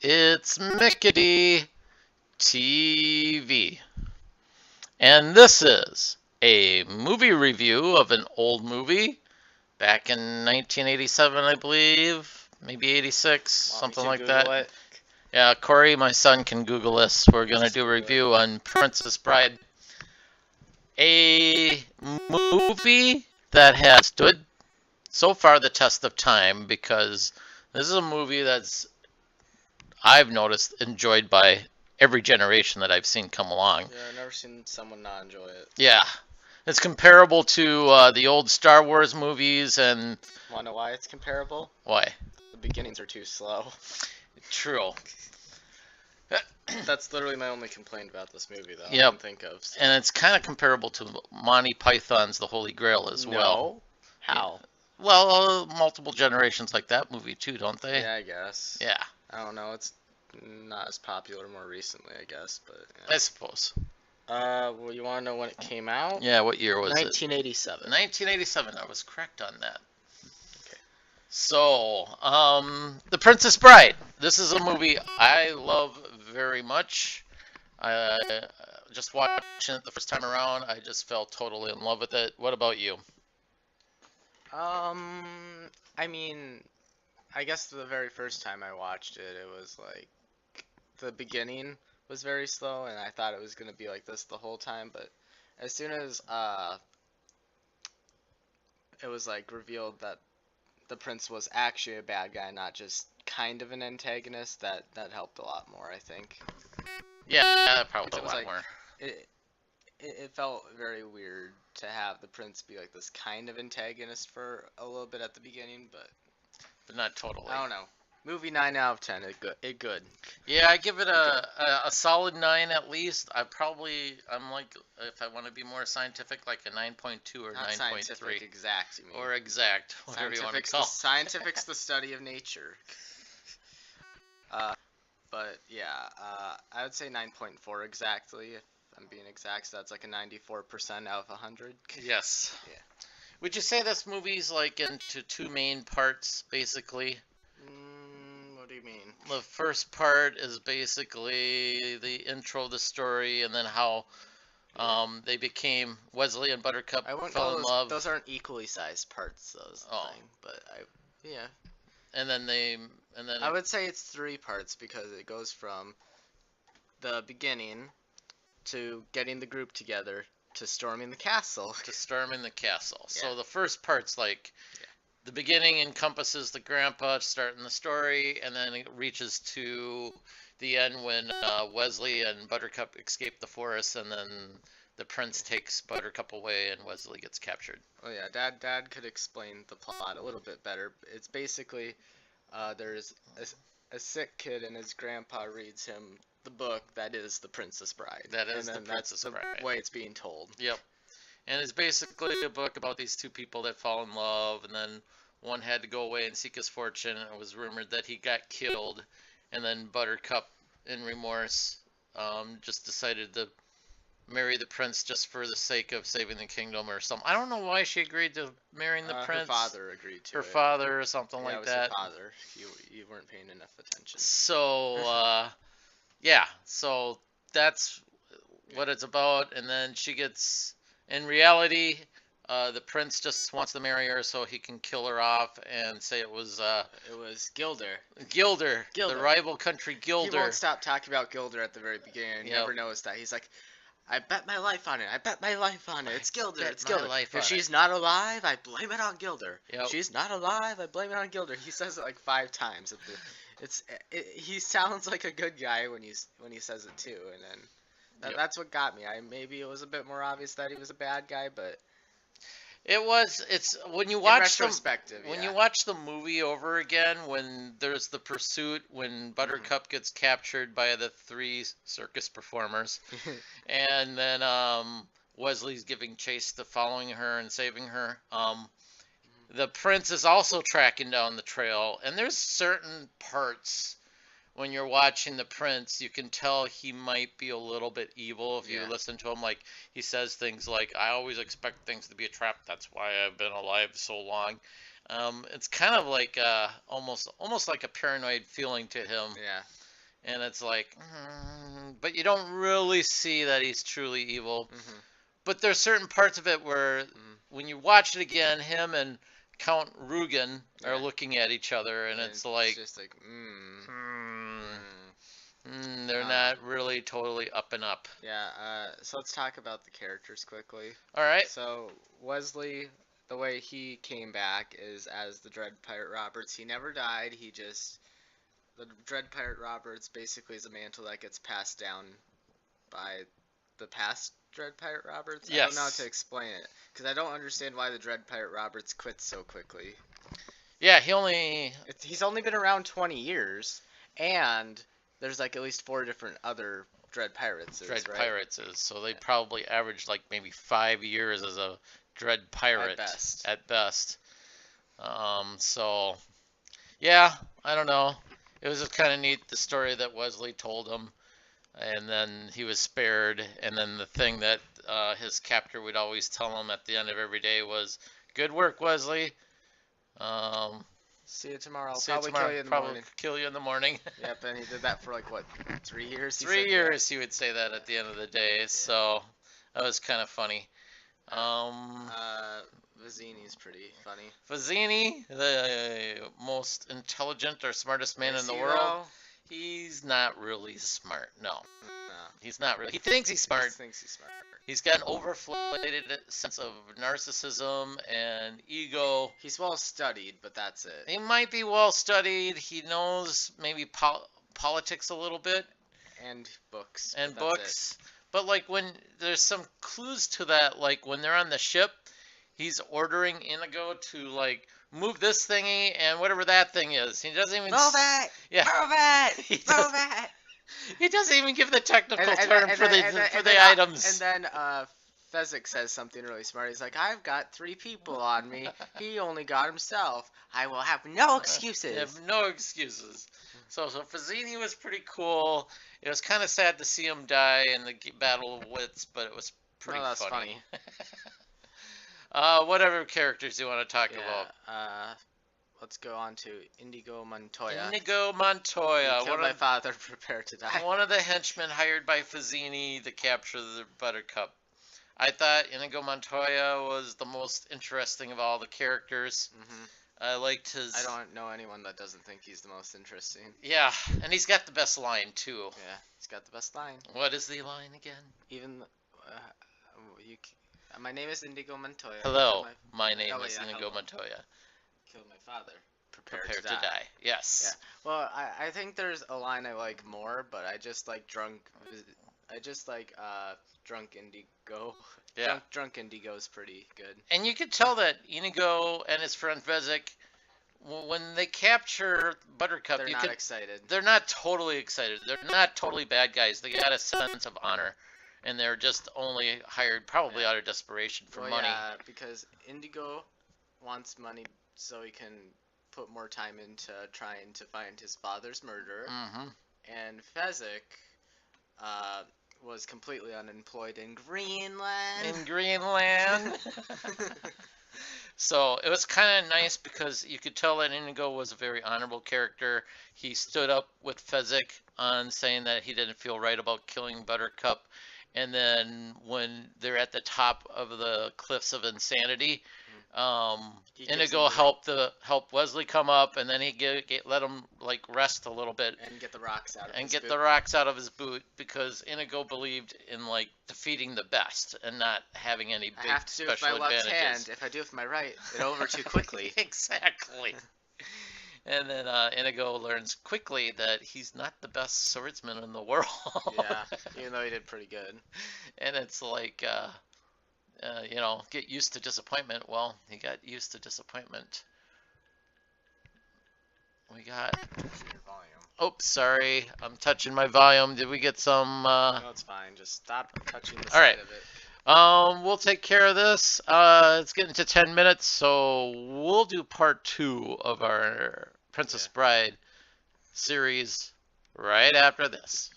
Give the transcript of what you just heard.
It's Mickety TV. And this is a movie review of an old movie back in 1987, I believe. Maybe 86, Want me something to like Google that. it? Yeah, Corey, my son, can Google this. We're going to Just do a Google it. review on Princess Bride. A movie that has stood so far the test of time because this is a movie that's I've noticed enjoyed by every generation that I've seen come along. Yeah, I've never seen someone not enjoy it. Yeah, it's comparable to the old Star Wars movies and Wanna know why it's comparable? why? The beginnings are too slow. True. That's literally my only complaint about this movie, though. I Yep, can think of. So. and it's kind of comparable to Monty Python's The Holy Grail as well. No. How? Well, multiple generations like that movie too, don't they? Yeah, I guess. Yeah, I don't know. It's not as popular more recently, I guess. But I suppose. well, you wanna know when it came out? Yeah, what year was it? 1987. 1987. I was correct on that. Okay. So, The Princess Bride. This is a movie I love very much. I just watching it the first time around, I just fell totally in love with it. What about you? I mean, I guess the very first time I watched it, it was like the beginning was very slow, and I thought it was gonna be like this the whole time. But as soon as it was like revealed that the prince was actually a bad guy, not just kind of an antagonist, that helped a lot more, I think. Yeah, that probably It a was lot like more. it felt very weird to have the prince be like this kind of antagonist for a little bit at the beginning, But not totally. I don't know. Movie 9 out of 10. It good. Yeah, I give it a solid 9 at least. I'm like, if I want to be more scientific, like a 9.2 or Not 9.3. scientific, exact. You mean? Or exact, whatever you want to Scientific's call. scientific's the study of nature. Uh, but yeah, I would say 9.4 exactly if I'm being exact. So that's like a 94% out of 100. Yes. Yeah. Would you say this movie's like into two main parts, basically? What do you mean? The first part is basically the intro of the story, and then how they became Wesley and Buttercup I wouldn't fell call in love, those aren't equally sized parts. Those Oh. thing, but yeah, and then I would say it's 3 parts because it goes from the beginning to getting the group together to storming the castle. to storming the castle. Yeah. So the first part's like Yeah. the beginning encompasses the grandpa starting the story, and then it reaches to the end when Wesley and Buttercup escape the forest, and then the prince takes Buttercup away, and Wesley gets captured. Oh yeah, Dad could explain the plot a little bit better. It's basically there's a sick kid and his grandpa reads him the book that is The Princess Bride. That is and The then Princess that's Bride. the way it's being told. Yep. And it's basically a book about these two people that fall in love, and then one had to go away and seek his fortune, and it was rumored that he got killed, and then Buttercup, in remorse, just decided to marry the prince just for the sake of saving the kingdom or something. I don't know why she agreed to marrying the prince. Her father agreed to Her it. father or something Yeah, like it was that. her father. You weren't paying enough attention. So, yeah, so that's what it's about. And then she gets, in reality, the prince just wants to marry her so he can kill her off and say it was Gilder. Gilder, Gilder. the rival country Gilder. He won't stop talking about Gilder at the very beginning. You Yep. never noticed that. He's like, I bet my life on it. I bet my life on it. It's Gilder. bet It's my Gilder. life on If it." she's not alive, I blame it on Gilder. Yep. If she's not alive, I blame it on Gilder. He says it like 5 times. He sounds like a good guy when he says it too, and then Yep. that's what got me. Maybe it was a bit more obvious that he was a bad guy, but It's when you in watch the retrospective, when yeah. you watch the movie over again, when there's the pursuit, when Buttercup gets captured by the 3 circus performers, and then Wesley's giving chase to following her and saving her. The prince is also tracking down the trail, and there's certain parts when you're watching the prince, you can tell he might be a little bit evil if you Yeah. listen to him. Like he says things like, "I always expect things to be a trap. That's why I've been alive so long." It's kind of like almost like a paranoid feeling to him. Yeah. and it's like, but you don't really see that he's truly evil. Mm-hmm. But there's certain parts of it where when you watch it again, him and Count Rugen are looking at each other, and it's like, just like, they're not really totally up and up. Yeah, so let's talk about the characters quickly. All right. So Wesley, the way he came back is as the Dread Pirate Roberts. He never died. The Dread Pirate Roberts basically is a mantle that gets passed down by the past Dread Pirate Roberts. Yes. I don't know how to explain it because I don't understand why the Dread Pirate Roberts quit so quickly. Yeah, he's only been around 20 years, and there's like at least 4 different other Dread Pirates. So they probably averaged like maybe 5 years as a Dread Pirate at best. So yeah, I don't know. It was just kind of neat, the story that Wesley told him, and then he was spared. And then the thing that his captor would always tell him at the end of every day was, "Good work, Wesley. See you tomorrow. I'll probably kill you in the morning." Yep, and he did that for like what, 3 years? 3 years he would say that at the end of the day. Yeah. So that was kind of funny. Vizzini's pretty funny. Vizzini, the most intelligent or smartest man in the world. He's not really smart. No. He's not really. He thinks he's smart. He's got an overinflated sense of narcissism and ego. He's well studied, but that's it. He might be well studied. He knows maybe politics a little bit. And books. But like when there's some clues to that, like when they're on the ship, he's ordering Inigo to like move this thingy and whatever that thing is. He doesn't even move it. Yeah. Move it. Move it. He doesn't even give the technical term for the items. And then Fezzik says something really smart. He's like, "I've got 3 people on me. He only got himself. I will have no excuses." Have no excuses. So Fazzini was pretty cool. It was kind of sad to see him die in the Battle of Wits, but it was pretty funny. What other characters do you want to talk about? Let's go on to Inigo Montoya. Inigo Montoya. Killed my father, prepare to die. One of the henchmen hired by Fazzini to capture the Buttercup. I thought Inigo Montoya was the most interesting of all the characters. Mm-hmm. I liked his... I don't know anyone that doesn't think he's the most interesting. Yeah, and he's got the best line, too. Yeah, he's got the best line. What is the line again? My name is Inigo Montoya. Hello, my name is Inigo Montoya. Killed my father. Prepare to die. Yes. Yeah. Well, I think there's a line I like more, but I just like drunk Indigo. Yeah. Drunk Indigo is pretty good. And you could tell that Inigo and his friend Fezzik, when they capture Buttercup, they're not excited. They're not totally excited. They're not totally bad guys. They got a sense of honor. And they're just only hired probably out of desperation for money. Yeah, because Indigo wants money so he can put more time into trying to find his father's murderer. Mm-hmm. And Fezzik was completely unemployed in Greenland. So it was kind of nice because you could tell that Inigo was a very honorable character. He stood up with Fezzik on saying that he didn't feel right about killing Buttercup. And then when they're at the top of the cliffs of insanity, Inigo helped Wesley come up, and then he let him like rest a little bit and get the rocks out of the rocks out of his boot, because Inigo believed in like defeating the best and not having any big special advantages. I have to do it with my left hand. If I do it with my right, it's over too quickly. Exactly. And then Inigo learns quickly that he's not the best swordsman in the world. Yeah, even though he did pretty good. And it's like, get used to disappointment. Well, he got used to disappointment. We got... Oops, sorry. I'm touching my volume. Did we get some... No, it's fine. Just stop touching the side of it. We'll take care of this. It's getting to 10 minutes, so we'll do part 2 of our Princess Bride series right after this.